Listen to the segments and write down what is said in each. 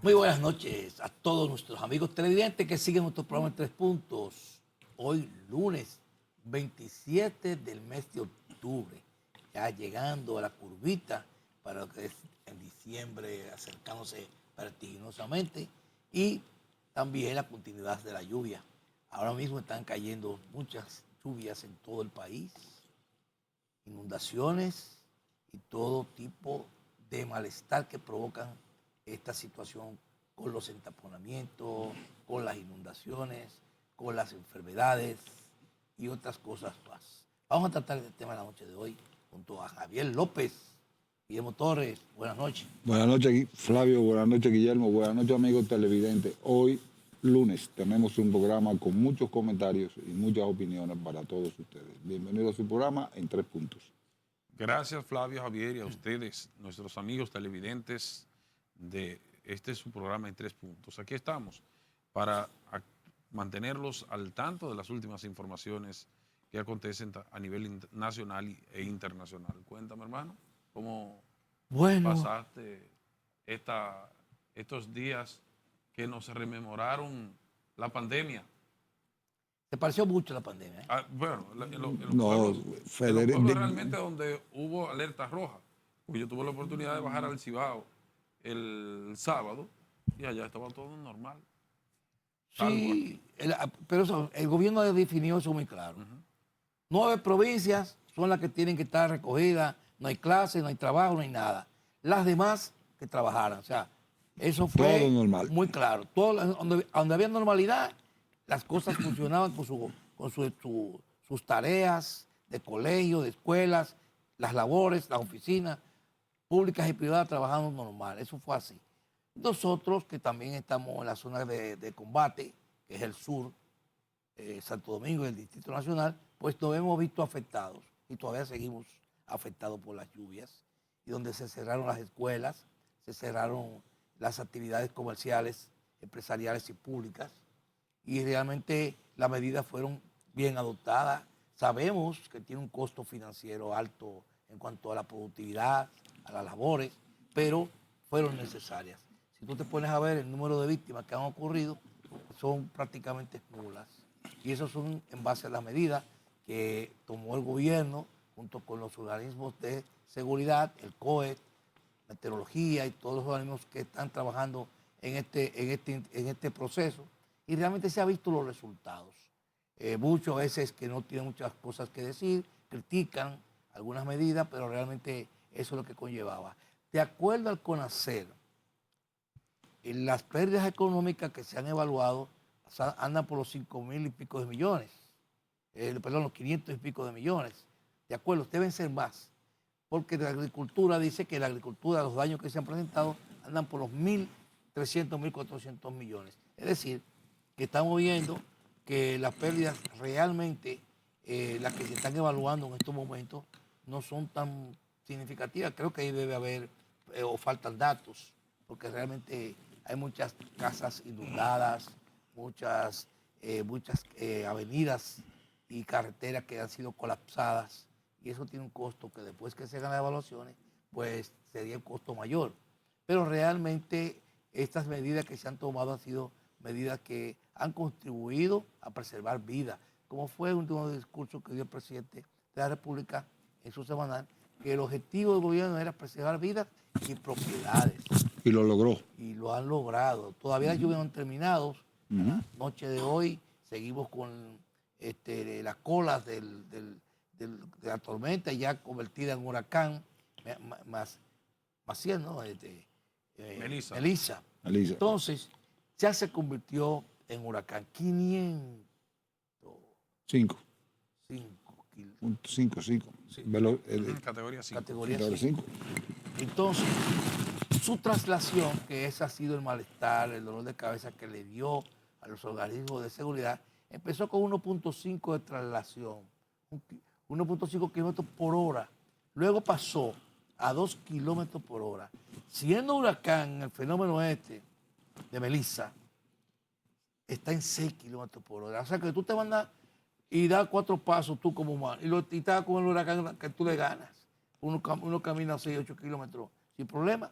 Muy buenas noches a todos nuestros amigos televidentes que siguen nuestro programa en Tres Puntos. Hoy lunes 27 del mes de octubre, ya llegando a la curvita para lo que es en diciembre, acercándose vertiginosamente, y también la continuidad de la lluvia. Ahora mismo están cayendo muchas lluvias en todo el país, inundaciones y todo tipo de malestar que provocan esta situación con los entaponamientos, con las inundaciones, con las enfermedades y otras cosas más. Vamos a tratar este tema de la noche de hoy junto a Javier López, Guillermo Torres. Buenas noches. Buenas noches, Flavio. Buenas noches, Guillermo. Buenas noches, amigos televidentes. Hoy, lunes, tenemos un programa con muchos comentarios y muchas opiniones para todos ustedes. Bienvenidos a su programa en Tres Puntos. Gracias, Flavio, Javier, y a ustedes, nuestros amigos televidentes de este es su programa en Tres Puntos. Aquí estamos para mantenerlos al tanto de las últimas informaciones que acontecen a nivel nacional e internacional. Cuéntame, hermano, cómo pasaste estos días que nos rememoraron la pandemia. ¿Te pareció mucho la pandemia? Bueno, en los No, pueblos realmente donde hubo alerta roja, porque yo tuve la oportunidad de bajar al Cibao el sábado y allá estaba todo normal. Sí, pero el gobierno ha definido eso muy claro. 9 provincias son las que tienen que estar recogidas, no hay clases, no hay trabajo, no hay nada. Las demás que trabajaran, o sea, eso fue todo normal. muy claro. Donde había normalidad, las cosas funcionaban con sus tareas de colegio, de escuelas, las labores, las oficinas públicas y privadas trabajando normal. Eso fue así. Nosotros, que también estamos en la zona de combate, que es el sur, Santo Domingo y el Distrito Nacional, pues nos hemos visto afectados y todavía seguimos afectados por las lluvias, y donde se cerraron las escuelas, se cerraron las actividades comerciales, empresariales y públicas, y realmente las medidas fueron bien adoptadas. Sabemos que tiene un costo financiero alto en cuanto a la productividad, a las labores, pero fueron necesarias. Si tú te pones a ver el número de víctimas que han ocurrido, son prácticamente nulas. Y eso son en base a las medidas que tomó el gobierno junto con los organismos de seguridad, el COE, meteorología y todos los organismos que están trabajando en este proceso. Y realmente se han visto los resultados. Muchas veces que no tienen muchas cosas que decir, critican algunas medidas, pero realmente eso es lo que conllevaba. De acuerdo al CONACER, las pérdidas económicas que se han evaluado andan por los 5.000 y pico de millones, perdón, los 500 y pico de millones. De acuerdo, deben ser más, porque la agricultura dice que la agricultura, los daños que se han presentado, andan por los 1.300, 1.400 millones. Es decir, que estamos viendo que las pérdidas realmente, las que se están evaluando en estos momentos, no son tan significativas. Creo que ahí debe haber, o faltan datos, porque realmente hay muchas casas inundadas, muchas avenidas y carreteras que han sido colapsadas, y eso tiene un costo que después que se hagan las evaluaciones, pues sería un costo mayor. Pero realmente estas medidas que se han tomado han sido medidas que han contribuido a preservar vidas, como fue el último discurso que dio el presidente de la República en su semanal, que el objetivo del gobierno era preservar vidas y propiedades. Y lo logró. Y lo han logrado. Todavía las lluvias no han terminado. La noche de hoy seguimos con las colas de la tormenta ya convertida en huracán, Maciel, ¿no? Melissa. Entonces, ya se convirtió en huracán. 505 5. Categoría 5. Categoría 5. Entonces, su traslación, que ese ha sido el malestar, el dolor de cabeza que le dio a los organismos de seguridad, empezó con 1.5 de traslación, 1.5 kilómetros por hora. Luego pasó a 2 kilómetros por hora. Siendo huracán, el fenómeno de Melissa, está en 6 kilómetros por hora. O sea que tú te mandas y das 4 pasos tú como humano, y estás con el huracán que tú le ganas. Uno camina 6, 8 kilómetros sin problema.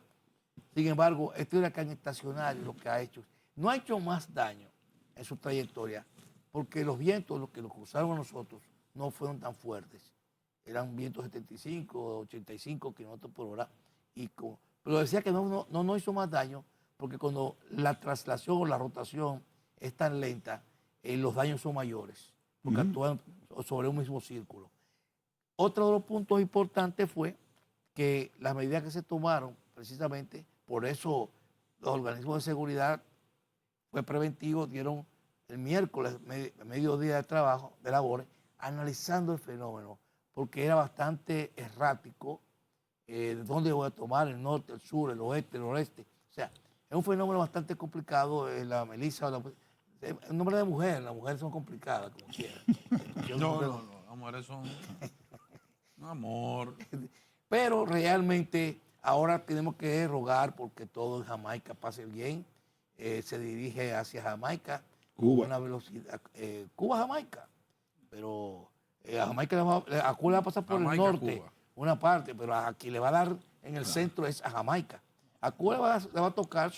Sin embargo, este huracán estacionario lo que ha hecho, no ha hecho más daño en su trayectoria, porque los vientos, los que nos cruzaron a nosotros, no fueron tan fuertes. Eran vientos 75, 85 kilómetros por hora. Pero decía que no hizo más daño, porque cuando la traslación o la rotación es tan lenta, los daños son mayores, porque actúan sobre un mismo círculo. Otro de los puntos importantes fue que las medidas que se tomaron, precisamente, por eso los organismos de seguridad fue preventivo, dieron el miércoles mediodía de trabajo, de labores, analizando el fenómeno, porque era bastante errático, de dónde voy a tomar, el norte, el sur, el oeste, el oeste. O sea, es un fenómeno bastante complicado, la Melissa, el nombre de mujer, las mujeres son complicadas, como quieran. No, las mujeres son un amor. Pero realmente ahora tenemos que rogar porque todo en Jamaica pase bien. Se dirige hacia Jamaica Cuba. con una velocidad. Cuba-Jamaica. Pero a Jamaica a Cuba le va a pasar por Jamaica, el norte, Cuba. una parte, pero aquí le va a dar en el centro es a Jamaica. A Cuba le va a tocar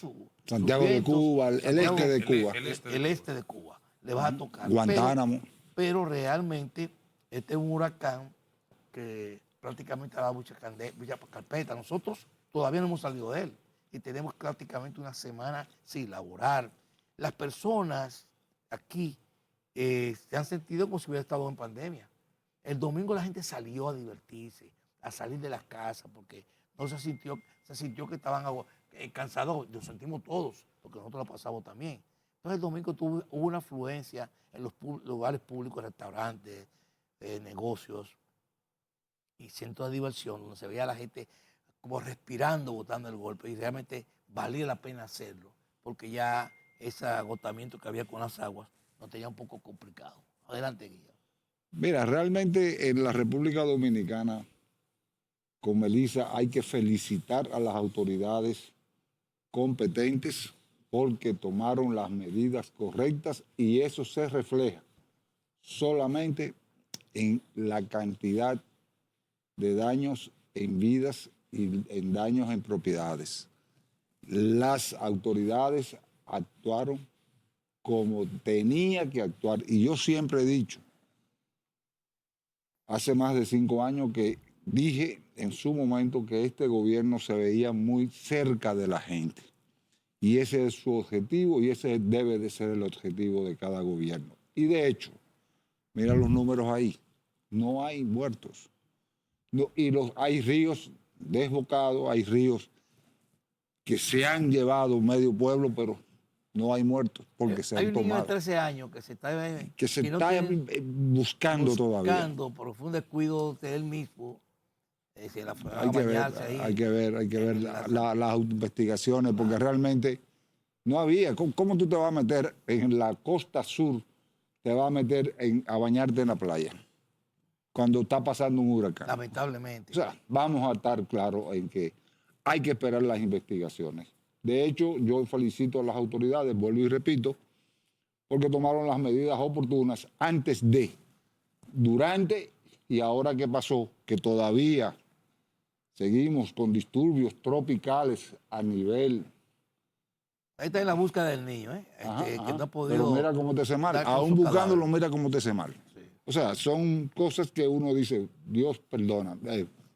Santiago de Cuba, el este de Cuba. El este de Cuba. Le va a tocar. Guantánamo. Pero realmente este es un huracán que prácticamente ha dado mucha carpeta. Nosotros todavía no hemos salido de él y tenemos prácticamente una semana sin laborar. Las personas aquí se han sentido como si hubiera estado en pandemia. El domingo la gente salió a divertirse, a salir de las casas, porque no se sintió que estaban cansados. Lo sentimos todos, porque nosotros la pasamos también. Entonces el domingo hubo una afluencia en los lugares públicos, restaurantes, negocios y centros de diversión, donde se veía a la gente como respirando, botando el golpe, y realmente valía la pena hacerlo, porque ya ese agotamiento que había con las aguas nos tenía un poco complicado. Adelante, Guillermo. Mira, realmente en la República Dominicana, con Melissa, hay que felicitar a las autoridades competentes porque tomaron las medidas correctas y eso se refleja solamente en la cantidad de daños en vidas y en daños en propiedades. Las autoridades actuaron como tenía que actuar y yo siempre he dicho, hace más de 5 años que dije en su momento que este gobierno se veía muy cerca de la gente. Y ese es su objetivo y ese debe de ser el objetivo de cada gobierno. Y de hecho, mira los números ahí, no hay muertos. No, hay ríos desbocados, hay ríos que se han llevado medio pueblo, pero no hay muertos porque se han tomado. Hay un niño de 13 años que se está buscando todavía. Buscando por un descuido de él mismo. Hay que ver las investigaciones porque realmente no había. ¿Cómo tú te vas a meter en la costa sur, te vas a meter a bañarte en la playa cuando está pasando un huracán? Lamentablemente. O sea, vamos a estar claros en que hay que esperar las investigaciones. De hecho, yo felicito a las autoridades, vuelvo y repito, porque tomaron las medidas oportunas antes de, durante y ahora que pasó, que todavía seguimos con disturbios tropicales a nivel. Ahí está en la búsqueda del niño, que no ha podido. Pero mira cómo te hace mal. Aún buscándolo, mira cómo te hace mal. Sí. O sea, son cosas que uno dice, Dios perdona,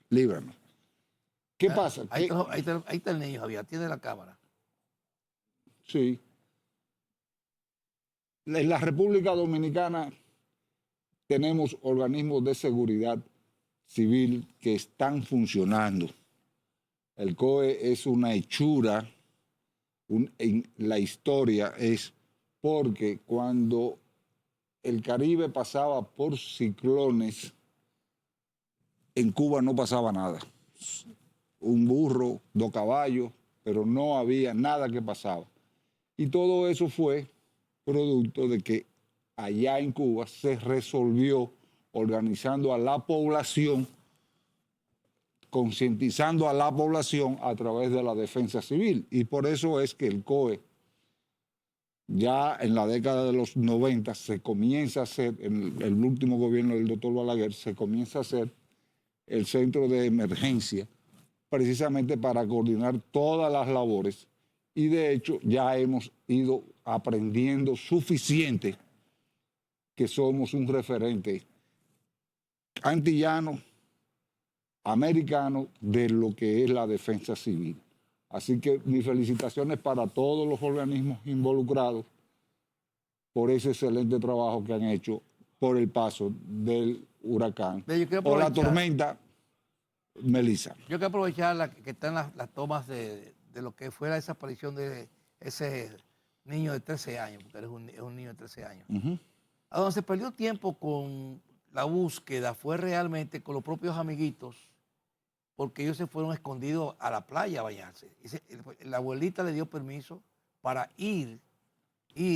líbranos. ¿Qué pasa? Ahí está el niño, Javier, tiene la cámara. Sí. En la República Dominicana tenemos organismos de seguridad civil que están funcionando. El COE es una hechura en la historia, es porque cuando el Caribe pasaba por ciclones, en Cuba no pasaba nada. Un burro, 2 caballos, pero no había nada que pasaba. Y todo eso fue producto de que allá en Cuba se resolvió organizando a la población, concientizando a la población a través de la defensa civil. Y por eso es que el COE, ya en la década de los 90, se comienza a hacer, en el último gobierno del doctor Balaguer, se comienza a hacer el centro de emergencia precisamente para coordinar todas las labores y de hecho ya hemos ido aprendiendo suficiente que somos un referente antillano, americano, de lo que es la defensa civil. Así que mis felicitaciones para todos los organismos involucrados por ese excelente trabajo que han hecho por el paso del huracán Yo quiero o la aprovechar- tormenta Melissa. Yo quiero aprovechar que están las tomas de lo que fue la desaparición de ese niño de 13 años, porque es un niño de 13 años. A donde se perdió tiempo con la búsqueda fue realmente con los propios amiguitos, porque ellos se fueron escondidos a la playa a bañarse. La abuelita le dio permiso para ir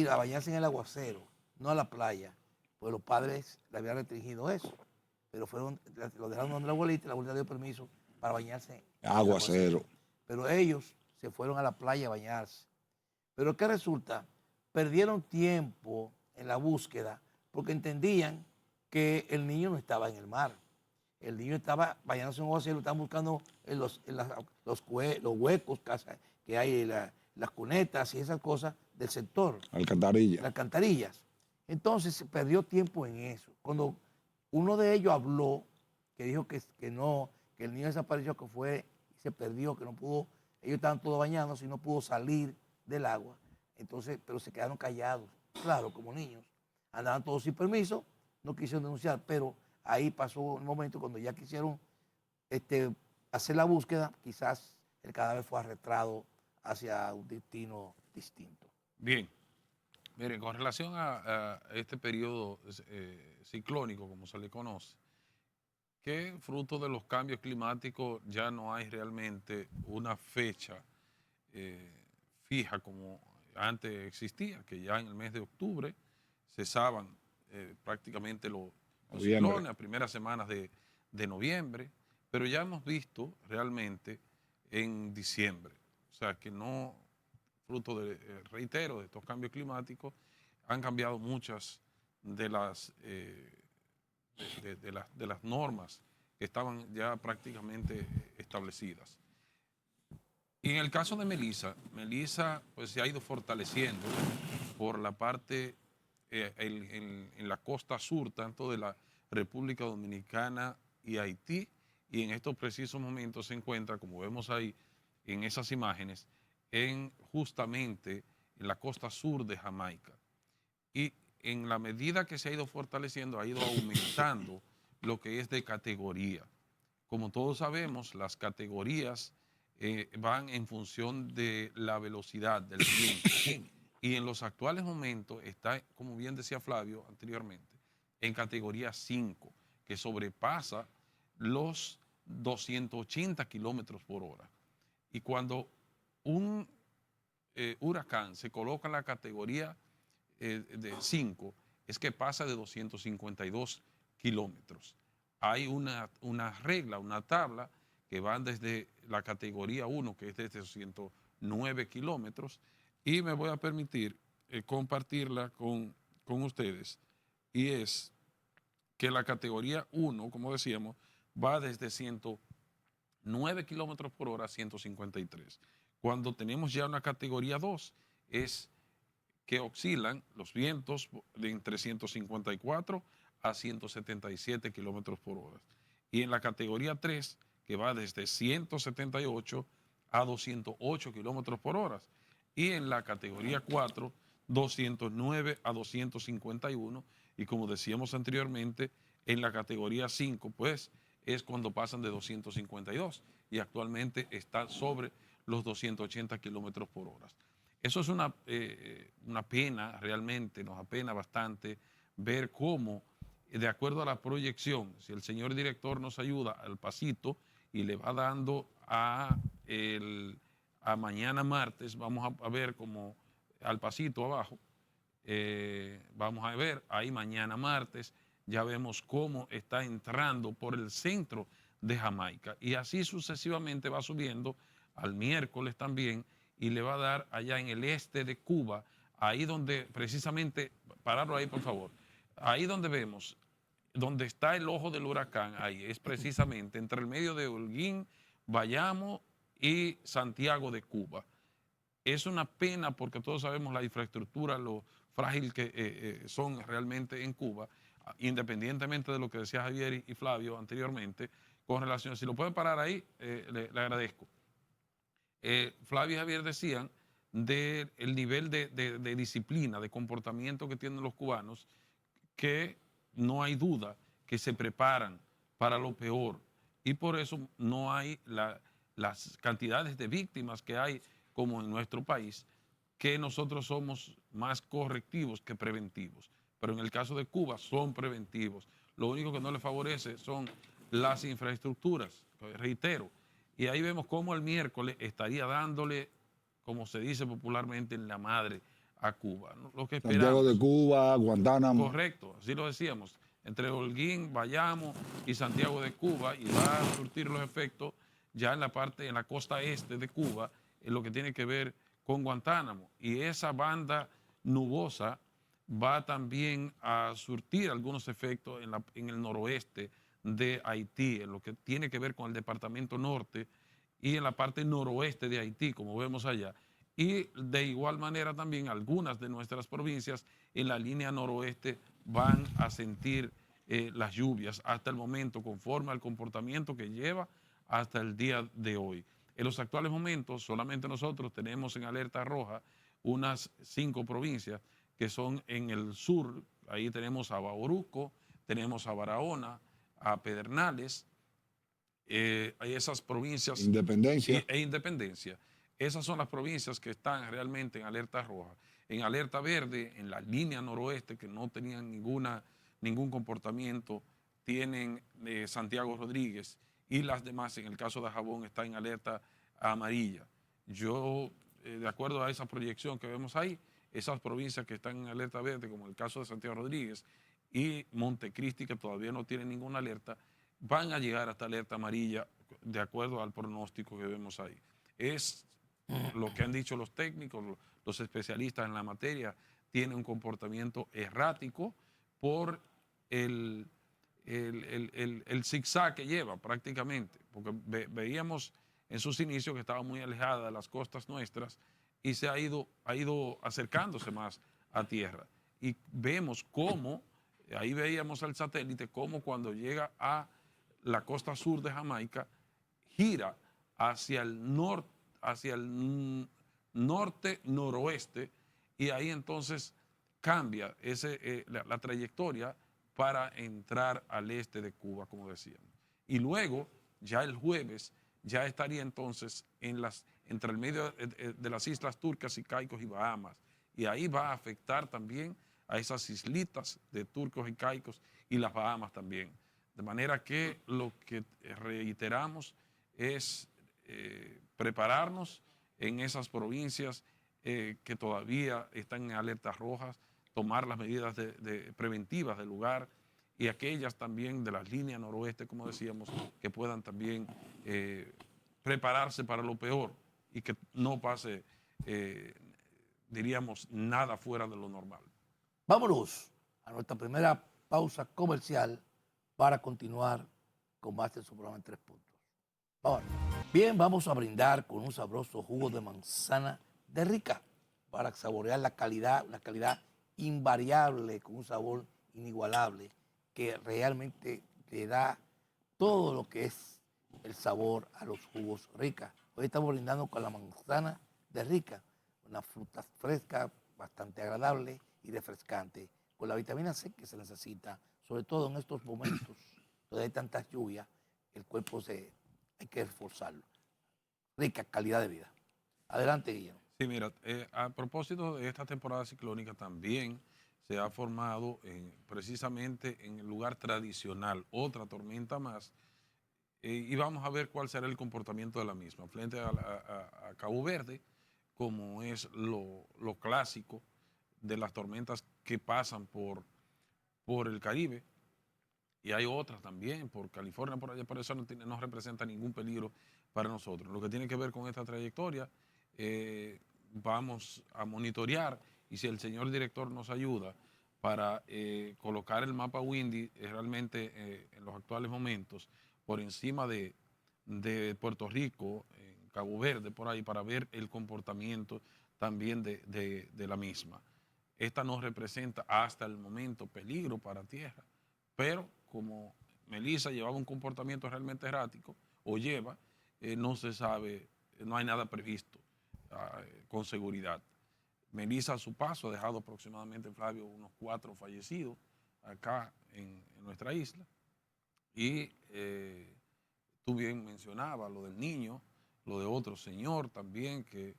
a bañarse en el aguacero, no a la playa, pues los padres le habían restringido eso. Pero lo dejaron donde la abuelita le dio permiso para bañarse en el Aguacero. Pero ellos se fueron a la playa a bañarse. Pero ¿qué resulta? Perdieron tiempo en la búsqueda porque entendían que el niño no estaba en el mar. El niño estaba bañándose en un aguacero, estaban buscando en los huecos que hay, las cunetas y esas cosas del sector, Alcantarilla. las alcantarillas. Entonces se perdió tiempo en eso. Cuando uno de ellos habló, que dijo que no, que el niño desapareció, que fue y se perdió, que no pudo, ellos estaban todos bañándose y no pudo salir del agua. Entonces, pero se quedaron callados, claro, como niños. Andaban todos sin permiso, no quisieron denunciar, pero ahí pasó un momento cuando ya quisieron hacer la búsqueda, quizás el cadáver fue arrastrado hacia un destino distinto. Bien. Miren, con relación a este periodo ciclónico, como se le conoce, que fruto de los cambios climáticos ya no hay realmente una fecha fija como antes existía, que ya en el mes de octubre cesaban prácticamente los ciclones, las primeras semanas de noviembre, pero ya hemos visto realmente en diciembre. O sea que no, fruto de, reitero, de estos cambios climáticos, han cambiado muchas de las, de las normas que estaban ya prácticamente establecidas. Y en el caso de Melissa, pues se ha ido fortaleciendo por la parte en la costa sur, tanto de la República Dominicana y Haití, y en estos precisos momentos se encuentra, como vemos ahí en esas imágenes, justamente en la costa sur de Jamaica. Y en la medida que se ha ido fortaleciendo, ha ido aumentando lo que es de categoría. Como todos sabemos, las categorías van en función de la velocidad del viento. Y en los actuales momentos está, como bien decía Flavio anteriormente, en categoría 5, que sobrepasa los 280 kilómetros por hora. Y cuando un huracán se coloca en la categoría de 5, es que pasa de 252 kilómetros. Hay una regla, una tabla que van desde la categoría 1, que es desde 209 kilómetros, y me voy a permitir compartirla con ustedes, y es que la categoría 1, como decíamos, va desde 109 kilómetros por hora a 153. Cuando tenemos ya una categoría 2, es que oscilan los vientos de entre 154 a 177 kilómetros por hora. Y en la categoría 3, que va desde 178 a 208 kilómetros por hora. Y en la categoría 4, 209 a 251. Y como decíamos anteriormente, en la categoría 5, pues, es cuando pasan de 252. Y actualmente está sobre los 280 kilómetros por hora. Eso es una pena, realmente, nos apena bastante ver cómo, de acuerdo a la proyección, si el señor director nos ayuda al pasito y le va dando a mañana martes, vamos a ver como al pasito abajo, vamos a ver ahí mañana martes, ya vemos cómo está entrando por el centro de Jamaica y así sucesivamente va subiendo al miércoles también y le va a dar allá en el este de Cuba, ahí donde precisamente, pararlo ahí por favor, ahí donde vemos, donde está el ojo del huracán, ahí es precisamente entre el medio de Holguín, Bayamo y Santiago de Cuba. Es una pena porque todos sabemos la infraestructura, lo frágil que son realmente en Cuba, independientemente de lo que decía Javier y Flavio anteriormente, con relación, si lo pueden parar ahí, le agradezco. Flavio y Javier decían del nivel de disciplina, de comportamiento que tienen los cubanos, que no hay duda que se preparan para lo peor y por eso no hay las cantidades de víctimas que hay como en nuestro país, que nosotros somos más correctivos que preventivos. Pero en el caso de Cuba son preventivos. Lo único que no les favorece son las infraestructuras, reitero. Y ahí vemos cómo el miércoles estaría dándole, como se dice popularmente, en la madre a Cuba. Lo que Santiago esperamos. de Cuba, Guantánamo. Correcto, así lo decíamos. Entre Holguín, Bayamo y Santiago de Cuba, y va a surtir los efectos ya en la parte, en la costa este de Cuba, en lo que tiene que ver con Guantánamo. Y esa banda nubosa va también a surtir algunos efectos en el noroeste de Haití, en lo que tiene que ver con el departamento norte y en la parte noroeste de Haití, como vemos allá. Y de igual manera también algunas de nuestras provincias en la línea noroeste van a sentir las lluvias hasta el momento, conforme al comportamiento que lleva hasta el día de hoy. En los actuales momentos, solamente nosotros tenemos en alerta roja unas 5 provincias que son en el sur. Ahí tenemos a Bauruco, tenemos a Barahona, a Pedernales, esas provincias. Independencia. E Independencia. Esas son las provincias que están realmente en alerta roja. En alerta verde, en la línea noroeste, que no tenían ningún comportamiento, tienen Santiago Rodríguez, y las demás, en el caso de Jabón, está en alerta amarilla. Yo, de acuerdo a esa proyección que vemos ahí, esas provincias que están en alerta verde, como el caso de Santiago Rodríguez y Montecristi, que todavía no tienen ninguna alerta, van a llegar hasta alerta amarilla de acuerdo al pronóstico que vemos ahí. Es lo que han dicho los técnicos, los especialistas en la materia, tiene un comportamiento errático por el zigzag que lleva prácticamente, porque veíamos en sus inicios que estaba muy alejada de las costas nuestras y se ha ido acercándose más a tierra. Y vemos cómo, ahí veíamos el satélite, cómo cuando llega a la costa sur de Jamaica, gira hacia el norte-noroeste, y ahí entonces cambia la trayectoria para entrar al este de Cuba, como decíamos. Y luego, ya el jueves, ya estaría entonces entre el medio de las islas Turcas y Caicos y Bahamas. Y ahí va a afectar también a esas islitas de Turcos y Caicos y las Bahamas también. De manera que lo que reiteramos es prepararnos en esas provincias que todavía están en alertas rojas, tomar las medidas preventivas del lugar, y aquellas también de las líneas noroeste, como decíamos, que puedan también prepararse para lo peor y que no pase, diríamos, nada fuera de lo normal. Vámonos a nuestra primera pausa comercial para continuar con más de su programa en 3 puntos. Vamos. Bien, vamos a brindar con un sabroso jugo de manzana de Rica para saborear la calidad, una calidad invariable, con un sabor inigualable que realmente le da todo lo que es el sabor a los jugos Rica. Hoy estamos brindando con la manzana de Rica, una fruta fresca, bastante agradable y refrescante, con la vitamina C que se necesita, sobre todo en estos momentos donde hay tantas lluvias, el cuerpo hay que reforzarlo. Rica calidad de vida. Adelante, Guillermo. Sí, mira, a propósito de esta temporada ciclónica también se ha formado precisamente en el lugar tradicional otra tormenta más, y vamos a ver cuál será el comportamiento de la misma frente a Cabo Verde, como es lo clásico de las tormentas que pasan por el Caribe, y hay otras también por California, por allá, por eso no representa ningún peligro para nosotros. Lo que tiene que ver con esta trayectoria, vamos a monitorear, y si el señor director nos ayuda para colocar el mapa Windy realmente en los actuales momentos por encima de de Puerto Rico, en Cabo Verde, por ahí, para ver el comportamiento también de la misma. Esta no representa hasta el momento peligro para tierra, pero como Melissa llevaba un comportamiento realmente errático, o lleva, no se sabe, no hay nada previsto con seguridad. Melissa a su paso ha dejado aproximadamente, Flavio, unos 4 fallecidos acá en nuestra isla. Y tú bien mencionabas lo del niño, lo de otro señor también que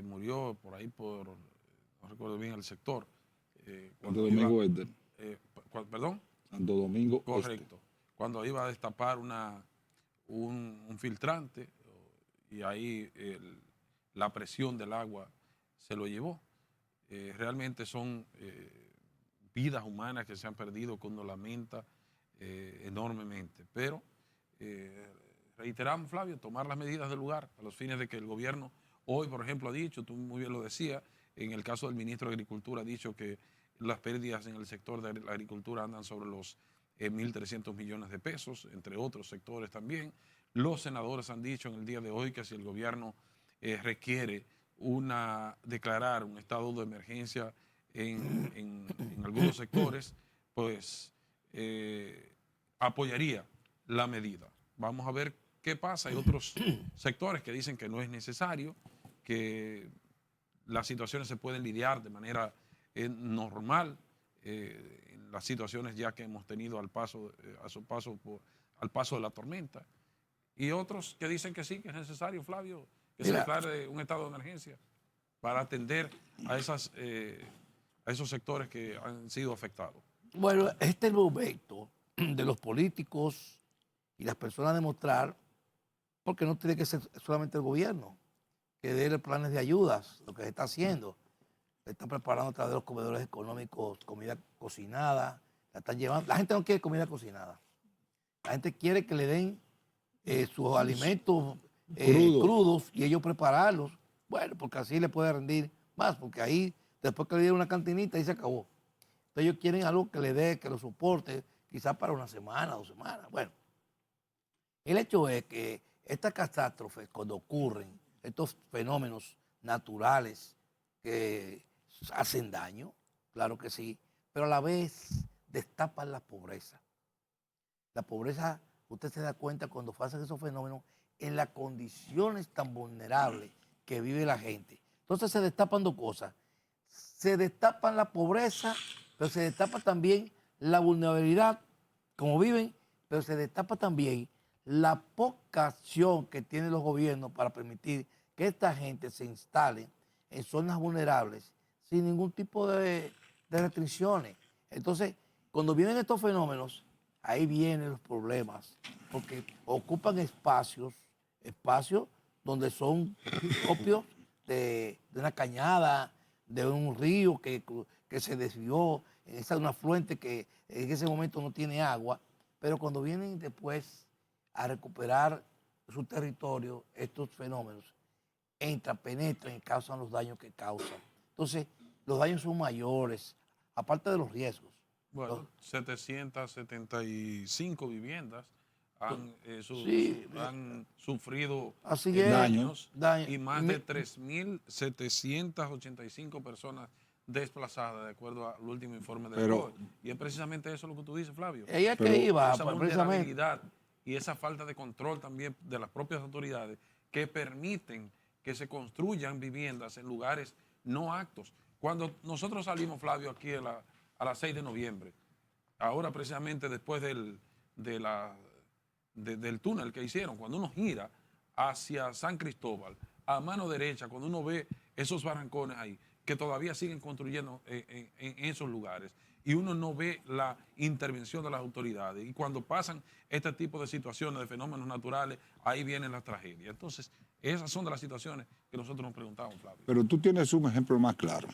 murió por ahí no recuerdo bien el sector. Santo Domingo iba, Este. ¿Perdón? Santo Domingo Correcto. Este. Cuando iba a destapar un filtrante y ahí la presión del agua se lo llevó. Realmente son vidas humanas que se han perdido, que uno lamenta enormemente. Pero reiteramos, Flavio, tomar las medidas del lugar a los fines de que el gobierno hoy, por ejemplo, ha dicho, tú muy bien lo decías, en el caso del ministro de Agricultura ha dicho que las pérdidas en el sector de la agricultura andan sobre los 1.300 millones de pesos, entre otros sectores también. Los senadores han dicho en el día de hoy que si el gobierno requiere declarar un estado de emergencia en algunos sectores, pues apoyaría la medida. Vamos a ver qué pasa. Hay otros sectores que dicen que no es necesario, que las situaciones se pueden lidiar de manera normal, en las situaciones ya que hemos tenido al paso de la tormenta. Y otros que dicen que sí, que es necesario, Flavio, que se declare un estado de emergencia para atender a esos sectores que han sido afectados. Bueno, este es el momento de los políticos y las personas demostrar, porque no tiene que ser solamente el gobierno, que dé planes de ayudas, lo que se está haciendo. Se está preparando a través de los comedores económicos comida cocinada, la están llevando. La gente no quiere comida cocinada. La gente quiere que le den sus alimentos crudos y ellos prepararlos. Bueno, porque así le puede rendir más, porque ahí, después que le dieron una cantinita, ahí se acabó. Entonces ellos quieren algo que le dé, que lo soporte, quizás para una semana, 2 semanas. Bueno, el hecho es que estas catástrofes, cuando ocurren, estos fenómenos naturales que hacen daño, claro que sí, pero a la vez destapan la pobreza. La pobreza, usted se da cuenta cuando pasan esos fenómenos en las condiciones tan vulnerables que vive la gente. Entonces se destapan 2 cosas. Se destapan la pobreza, pero se destapa también la vulnerabilidad, como viven, pero se destapa también la poca acción que tienen los gobiernos para permitir que esta gente se instale en zonas vulnerables sin ningún tipo de restricciones. Entonces, cuando vienen estos fenómenos, ahí vienen los problemas, porque ocupan espacios donde son propios de una cañada, de un río que se desvió, esa es una fuente que en ese momento no tiene agua, pero cuando vienen después a recuperar su territorio, estos fenómenos entran, penetran y causan los daños que causan. Entonces, los daños son mayores, aparte de los riesgos. Bueno, 775 viviendas han sufrido daños y más de 3.785 personas desplazadas, de acuerdo al último informe del COE. Y es precisamente eso lo que tú dices, Flavio. Ella que iba, esa vulnerabilidad y esa falta de control también de las propias autoridades que permiten que se construyan viviendas en lugares no aptos. Cuando nosotros salimos, Flavio, aquí a las 6 de noviembre, ahora precisamente después del túnel que hicieron, cuando uno gira hacia San Cristóbal, a mano derecha, cuando uno ve esos barrancones ahí, que todavía siguen construyendo en esos lugares, y uno no ve la intervención de las autoridades, y cuando pasan este tipo de situaciones, de fenómenos naturales, ahí vienen las tragedias. Entonces, esas son de las situaciones que nosotros nos preguntamos, Flavio. Pero tú tienes un ejemplo más claro.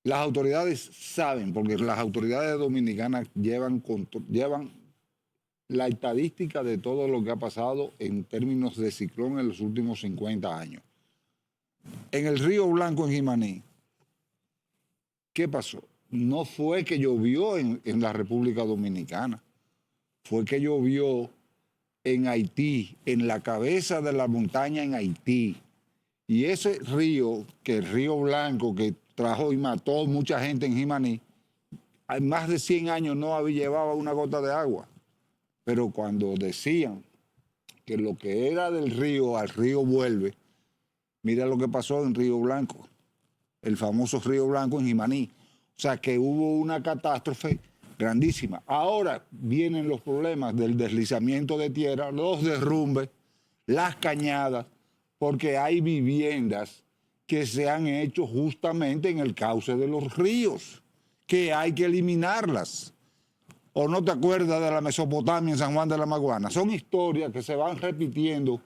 Las autoridades saben, porque las autoridades dominicanas llevan la estadística de todo lo que ha pasado en términos de ciclón en los últimos 50 años. En el Río Blanco, en Jimaní, ¿qué pasó? No fue que llovió en la República Dominicana, fue que llovió en Haití, en la cabeza de la montaña en Haití. Y ese río, que el Río Blanco, que trajo y mató mucha gente en Jimaní, hay más de 100 años no había llevado una gota de agua. Pero cuando decían que lo que era del río al río vuelve, mira lo que pasó en Río Blanco, el famoso Río Blanco en Jimaní. O sea que hubo una catástrofe grandísima. Ahora vienen los problemas del deslizamiento de tierra, los derrumbes, las cañadas, porque hay viviendas que se han hecho justamente en el cauce de los ríos, que hay que eliminarlas. ¿O no te acuerdas de la Mesopotamia en San Juan de la Maguana? Son historias que se van repitiendo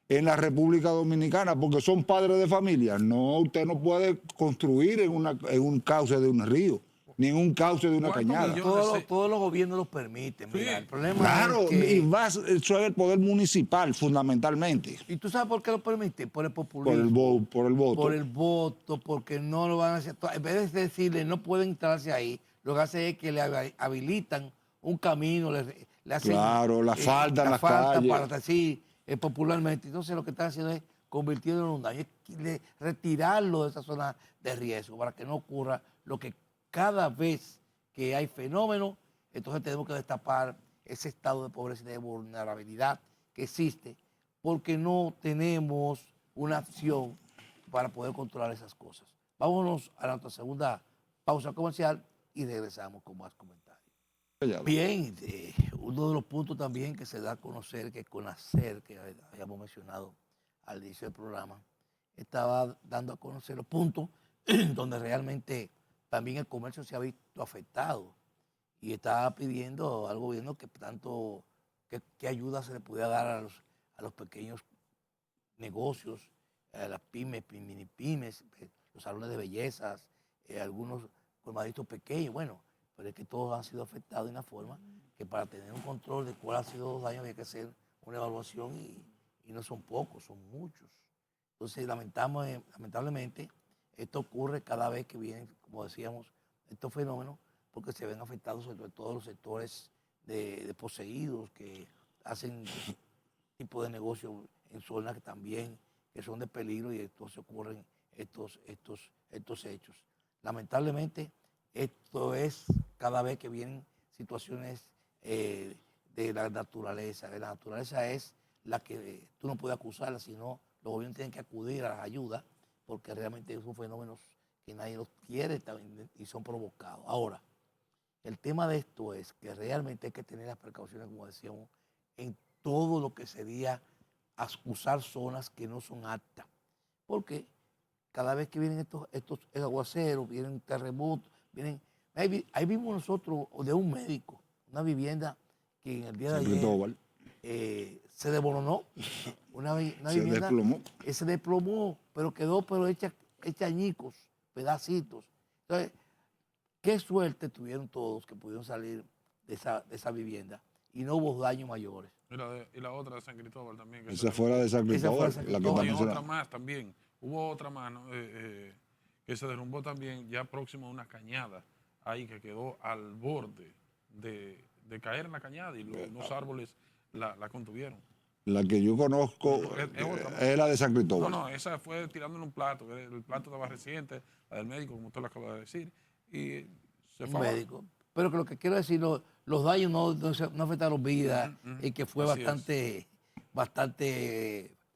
en la República Dominicana porque son padres de familia. No, usted no puede construir en un cauce de un río, ni en un cauce de una ¿Cuántos cañada. millones? Todos los gobiernos los permiten. Sí. Mira, el problema Claro, es que... eso es el poder municipal, fundamentalmente, ¿Y tú sabes por qué lo permiten? Por el por populismo. el voto. Por el voto, porque no lo van a hacer. En vez de decirle no pueden instalarse ahí, lo que hace es que le habilitan un camino, le hacen Claro, la falta en las calles. para decir popularmente. Entonces lo que están haciendo es convirtiéndolo en un daño, es retirarlo de esa zona de riesgo para que no ocurra lo que cada vez que hay fenómenos, entonces tenemos que destapar ese estado de pobreza y de vulnerabilidad que existe porque no tenemos una acción para poder controlar esas cosas. Vámonos a nuestra segunda pausa comercial y regresamos con más comentarios. Bien, uno de los puntos también que se da a conocer, que CONACER, que habíamos mencionado al inicio del programa, estaba dando a conocer los puntos donde realmente también el comercio se ha visto afectado y estaba pidiendo al gobierno que tanto, qué ayuda se le pudiera dar a los pequeños negocios, a las pymes, mini pymes, los salones de bellezas, algunos colmaditos pequeños, bueno, pero es que todos han sido afectados de una forma que para tener un control de cuál ha sido los daños había que hacer una evaluación y no son pocos, son muchos. Entonces, lamentablemente, esto ocurre cada vez que vienen, como decíamos, estos fenómenos, porque se ven afectados sobre todo los sectores de poseídos que hacen tipo de negocios en zonas que también que son de peligro y entonces ocurren estos hechos. Lamentablemente, esto es cada vez que vienen situaciones de la naturaleza. La naturaleza es la que tú no puedes acusarla, sino los gobiernos tienen que acudir a las ayudas porque realmente son fenómenos que nadie los quiere y son provocados. Ahora, el tema de esto es que realmente hay que tener las precauciones, como decíamos, en todo lo que sería usar zonas que no son aptas. Porque cada vez que vienen estos aguaceros, vienen terremotos, ahí vimos nosotros de un médico, una vivienda que en el día de ayer se desmoronó, una vivienda se desplomó, pero quedó hecha añicos, pedacitos. Entonces, qué suerte tuvieron todos que pudieron salir de esa vivienda y no hubo daños mayores. Y la otra de San Cristóbal también. Esa fuera de San Cristóbal, la que hay otra más también. Hubo otra más, ¿no? Que se derrumbó también ya próximo a una cañada ahí que quedó al borde de caer en la cañada y los árboles la contuvieron. La que yo conozco es la de San Cristóbal. No, esa fue tirándole un plato. El plato estaba reciente, la del médico, como usted lo acaba de decir. Y se fue. Médico. Pero que lo que quiero decir, los daños no afectaron vidas y que fue bastante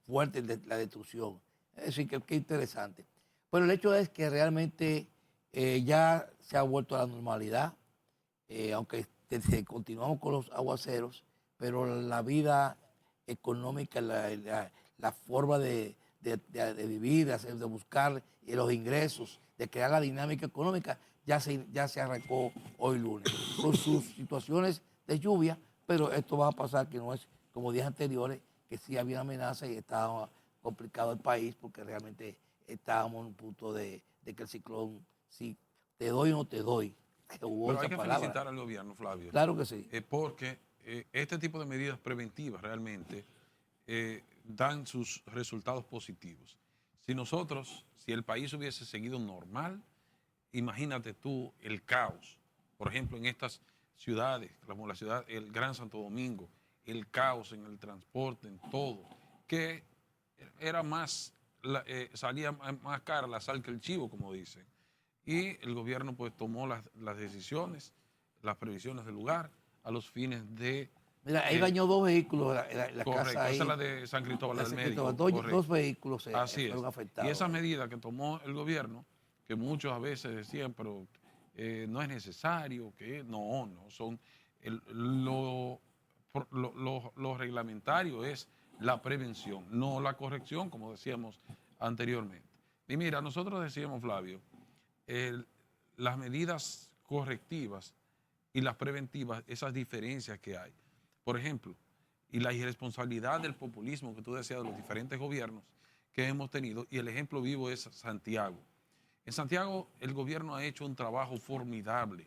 fuerte la destrucción. Es decir, que interesante. Pero el hecho es que realmente ya se ha vuelto a la normalidad, aunque continuamos con los aguaceros, pero la vida económica, la forma de vivir, de buscar los ingresos, de crear la dinámica económica, ya se arrancó hoy lunes, con sus situaciones de lluvia, pero esto va a pasar, que no es como días anteriores, que sí había amenaza y estaba complicado el país, porque realmente estábamos en un punto de que el ciclón, si te doy o no te doy, que hubo pero hay esa que palabra. felicitar al gobierno, Flavio. Claro que sí. Porque este tipo de medidas preventivas realmente dan sus resultados positivos. Si el país hubiese seguido normal, imagínate tú el caos. Por ejemplo, en estas ciudades, como el Gran Santo Domingo, el caos en el transporte, en todo, que era más, salía más cara la sal que el chivo, como dicen. Y el gobierno pues tomó las decisiones, las previsiones del lugar a los fines de... Mira, ahí dañó 2 vehículos la correcto, casa ahí. esa es la de San Cristóbal, la La del San médico. Cristóbal, Correcto. dos vehículos Así fueron es. afectados. Y esas medidas que tomó el gobierno, que muchos a veces decían, pero no es necesario, que no, son lo reglamentario es la prevención, no la corrección, como decíamos anteriormente. Y mira, nosotros decíamos, Flavio, las medidas correctivas y las preventivas, esas diferencias que hay. Por ejemplo, y la irresponsabilidad del populismo que tú decías de los diferentes gobiernos que hemos tenido, y el ejemplo vivo es Santiago. En Santiago el gobierno ha hecho un trabajo formidable,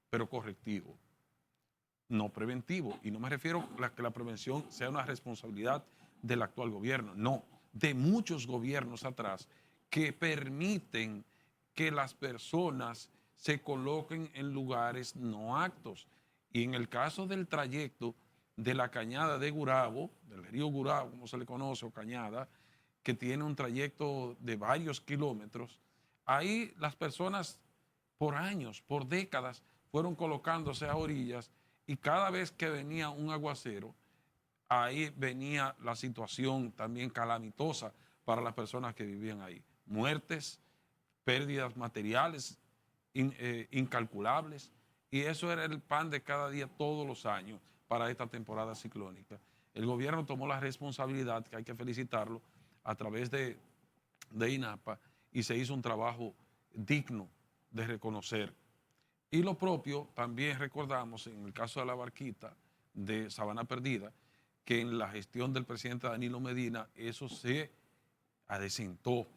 pero correctivo, no preventivo. Y no me refiero a que la prevención sea una responsabilidad del actual gobierno, no, de muchos gobiernos atrás que permiten que las personas se coloquen en lugares no aptos. Y en el caso del trayecto de la cañada de Gurabo, del río Gurabo, como se le conoce, o cañada, que tiene un trayecto de varios kilómetros, ahí las personas por años, por décadas, fueron colocándose a orillas y cada vez que venía un aguacero, ahí venía la situación también calamitosa para las personas que vivían ahí. Muertes, pérdidas materiales incalculables, y eso era el pan de cada día todos los años para esta temporada ciclónica. El gobierno tomó la responsabilidad, que hay que felicitarlo, a través de INAPA, y se hizo un trabajo digno de reconocer. Y lo propio también recordamos en el caso de la barquita de Sabana Perdida, que en la gestión del presidente Danilo Medina eso se adecentó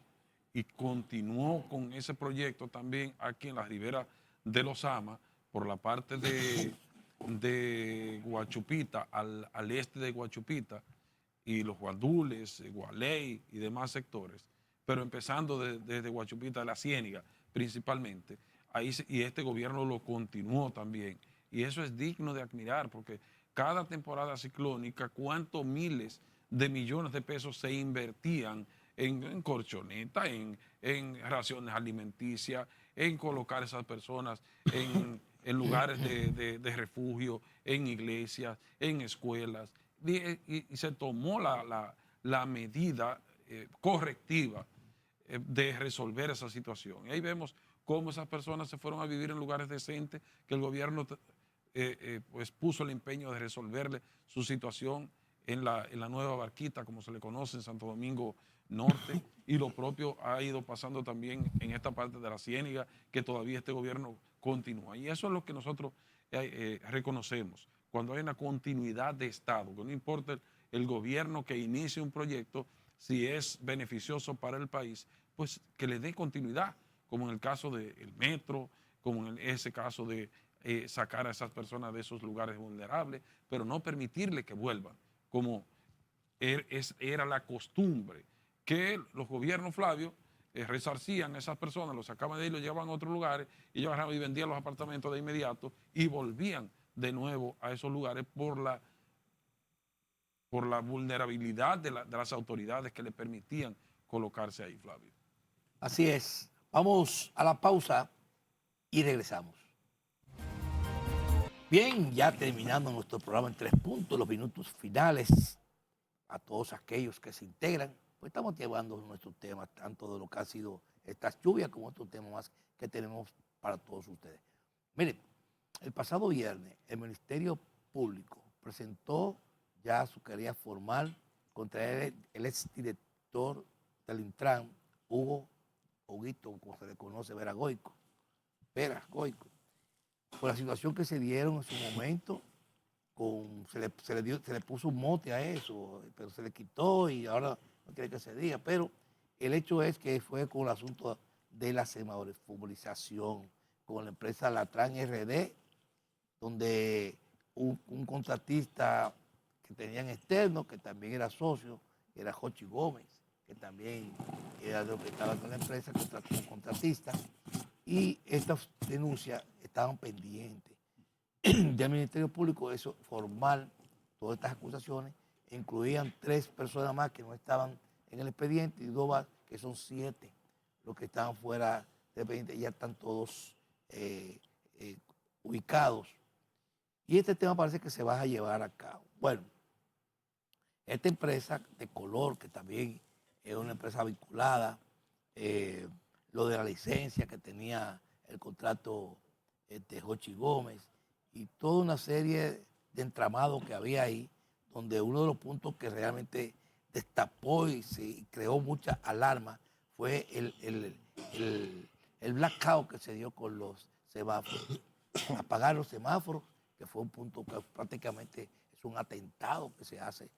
y continuó con ese proyecto también aquí en la ribera de Los Amas, por la parte de Guachupita, al este de Guachupita, y los Guandules, Gualey y demás sectores, pero empezando desde Guachupita de la Ciénaga principalmente, y este gobierno lo continuó también. Y eso es digno de admirar, porque cada temporada ciclónica, cuántos miles de millones de pesos se invertían en colchoneta, en raciones alimenticias, en colocar a esas personas en lugares de refugio, en iglesias, en escuelas, y se tomó la medida correctiva de resolver esa situación. Y ahí vemos cómo esas personas se fueron a vivir en lugares decentes, que el gobierno pues puso el empeño de resolverle su situación en la nueva barquita, como se le conoce en Santo Domingo Norte, y lo propio ha ido pasando también en esta parte de la Ciénaga, que todavía este gobierno continúa. Y eso es lo que nosotros reconocemos, cuando hay una continuidad de Estado, que no importa el gobierno que inicie un proyecto, si es beneficioso para el país, pues que le dé continuidad, como en el caso del metro, como en ese caso de sacar a esas personas de esos lugares vulnerables, pero no permitirle que vuelvan, como era la costumbre, que los gobiernos, Flavio, resarcían a esas personas, los sacaban de ahí, los llevaban a otros lugares, y ellos y vendían los apartamentos de inmediato y volvían de nuevo a esos lugares por la vulnerabilidad de las autoridades que le permitían colocarse ahí, Flavio. Así es. Vamos a la pausa y regresamos. Bien, ya terminando nuestro programa en 3 puntos, los minutos finales, a todos aquellos que se integran, pues estamos llevando nuestros temas, tanto de lo que ha sido estas lluvias como otros temas más que tenemos para todos ustedes. Miren, el pasado viernes el Ministerio Público presentó ya su querella formal contra el exdirector del Intran, Huguito, como se le conoce, Vera Goico, por la situación que se dieron en su momento, se le puso un mote a eso, pero se le quitó y ahora no quiere que se diga. Pero el hecho es que fue con el asunto de la semaforización, con la empresa Latran RD, donde un contratista que tenían externo, que también era socio, era Jochi Gómez, que también era de lo que estaba con la empresa, como contratista, y estas denuncias estaban pendientes. Ya el Ministerio Público, eso formal, todas estas acusaciones incluían 3 personas más que no estaban en el expediente y 2 más, que son 7 los que estaban fuera del expediente, ya están todos ubicados. Y este tema parece que se va a llevar a cabo. Bueno, esta empresa de color, que también es una empresa vinculada, lo de la licencia que tenía el contrato de Jochi Gómez y toda una serie de entramados que había ahí, donde uno de los puntos que realmente destapó y se creó mucha alarma fue el blackout que se dio con los semáforos. Apagar los semáforos, que fue un punto que prácticamente es un atentado que se hace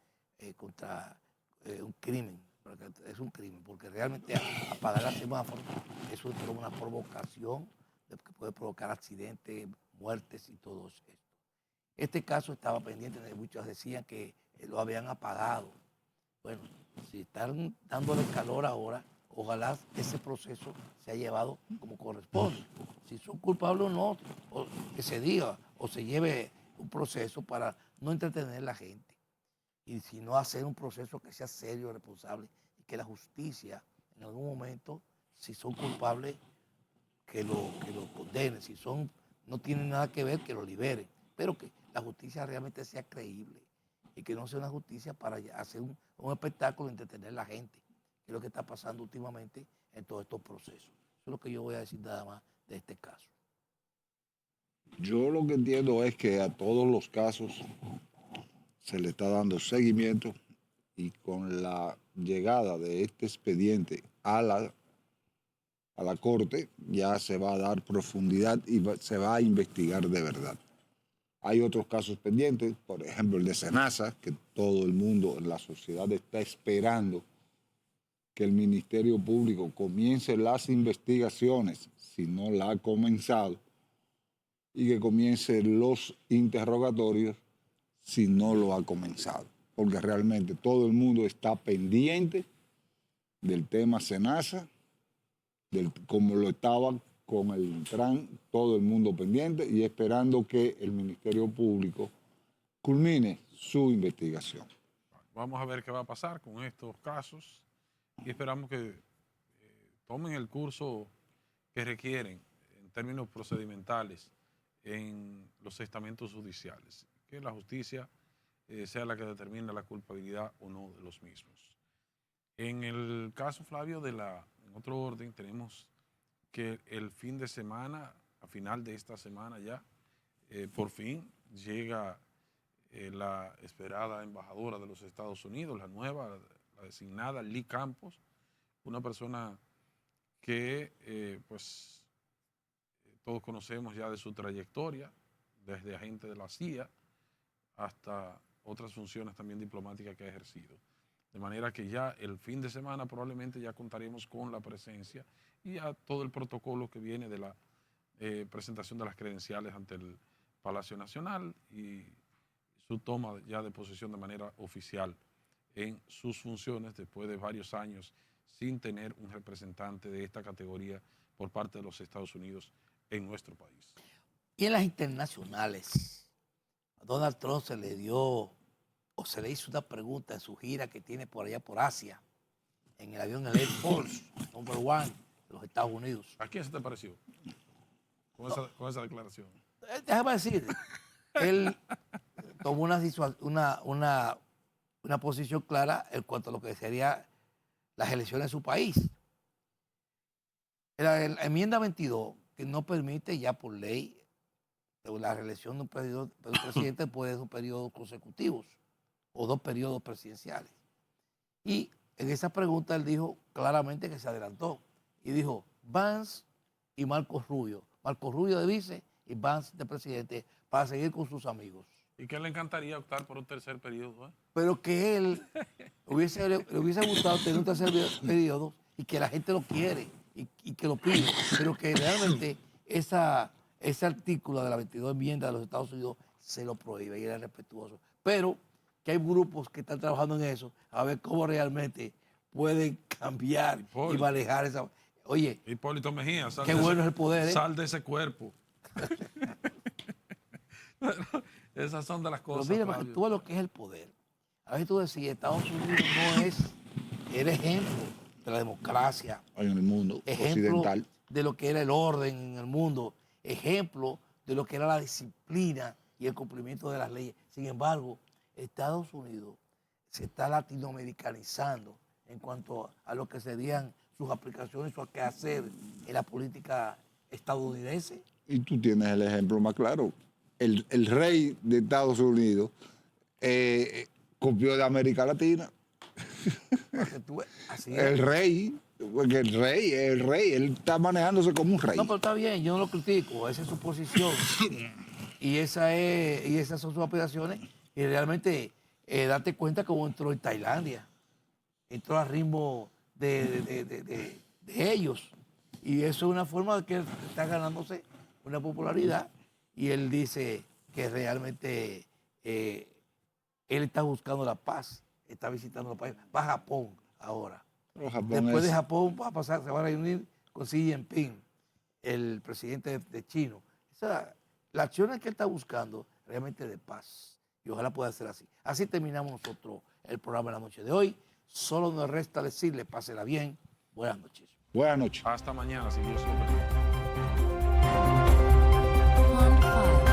contra un crimen. Es un crimen, porque realmente apagar los semáforos eso es una provocación que puede provocar accidentes, muertes y todo esto. Este caso estaba pendiente, muchos decían que lo habían apagado. Bueno, si están dándole calor ahora, ojalá ese proceso se haya llevado como corresponde. Si son culpables o no, o que se diga o se lleve un proceso para no entretener a la gente. Y si no, hacer un proceso que sea serio, responsable y que la justicia en algún momento, si son culpables, que lo condenen. Si son, no tienen nada que ver, que lo liberen. Pero que la justicia realmente sea creíble y que no sea una justicia para hacer un espectáculo y entretener a la gente, que es lo que está pasando últimamente en todos estos procesos. Eso es lo que yo voy a decir nada más de este caso. Yo lo que entiendo es que a todos los casos se le está dando seguimiento y con la llegada de este expediente a la Corte ya se va a dar profundidad y se va a investigar de verdad. Hay otros casos pendientes, por ejemplo el de Senasa, que todo el mundo en la sociedad está esperando que el Ministerio Público comience las investigaciones, si no la ha comenzado, y que comience los interrogatorios si no lo ha comenzado. Porque realmente todo el mundo está pendiente del tema Senasa, como lo estaba con el Intran, todo el mundo pendiente y esperando que el Ministerio Público culmine su investigación. Vamos a ver qué va a pasar con estos casos y esperamos que tomen el curso que requieren en términos procedimentales en los estamentos judiciales, que la justicia sea la que determine la culpabilidad o no de los mismos. En el caso, Flavio, en otro orden, tenemos que el fin de semana, a final de esta semana ya, por fin llega la esperada embajadora de los Estados Unidos, la nueva, la designada Lee Campos, una persona que todos conocemos ya de su trayectoria, desde agente de la CIA hasta otras funciones también diplomáticas que ha ejercido. De manera que ya el fin de semana probablemente ya contaremos con la presencia y a todo el protocolo que viene de la presentación de las credenciales ante el Palacio Nacional y su toma ya de posesión de manera oficial en sus funciones después de varios años sin tener un representante de esta categoría por parte de los Estados Unidos en nuestro país. Y en las internacionales, a Donald Trump se le dio o se le hizo una pregunta en su gira que tiene por allá por Asia, en el avión el Air Force No. 1 de los Estados Unidos. ¿A quién se te pareció con esa declaración? Déjame decir, él tomó una posición clara en cuanto a lo que serían las elecciones en su país. La enmienda 22, que no permite ya por ley la reelección de un presidente después de 2 periodos consecutivos o 2 periodos presidenciales. Y en esa pregunta él dijo claramente que se adelantó y dijo Vance y Marcos Rubio. Marcos Rubio de vice y Vance de presidente para seguir con sus amigos. ¿Y que le encantaría optar por un tercer periodo? Pero que él le hubiese gustado tener un tercer periodo y que la gente lo quiere y que lo pide, pero que realmente ese artículo de la 22 enmienda de los Estados Unidos se lo prohíbe y era respetuoso. Pero que hay grupos que están trabajando en eso, a ver cómo realmente pueden cambiar y manejar esa... Oye, Hipólito Mejía, qué bueno es el poder, ¿eh? Sal de ese cuerpo. Esas son de las Pero cosas. mira, porque Flavio. tú ves lo que es el poder. A veces tú decías, Estados Unidos no es el ejemplo de la democracia, En el mundo ejemplo occidental. de lo que era el orden en el mundo, ejemplo de lo que era la disciplina y el cumplimiento de las leyes. Sin embargo, Estados Unidos se está latinoamericanizando en cuanto a lo que serían sus aplicaciones, su quehacer en la política estadounidense. Y tú tienes el ejemplo más claro. El rey de Estados Unidos copió de América Latina. Porque así es. El rey, porque el rey, él está manejándose como un rey. No, pero está bien, yo no lo critico, esa es su posición. y esas son sus aspiraciones. Y realmente, date cuenta cómo entró en Tailandia. Entró al ritmo de ellos. Y eso es una forma de que él está ganándose una popularidad. Y él dice que realmente él está buscando la paz, está visitando los países. Va a Japón ahora. Pero Japón Después de es- Japón va a pasar, se va a reunir con Xi Jinping, el presidente de China. La acción que él está buscando realmente de paz. Y ojalá pueda ser así. Así terminamos nosotros el programa de la noche de hoy. Solo nos resta decirle, pásela bien. Buenas noches. Buenas noches. Hasta mañana, si Dios lo permite. Pond 5.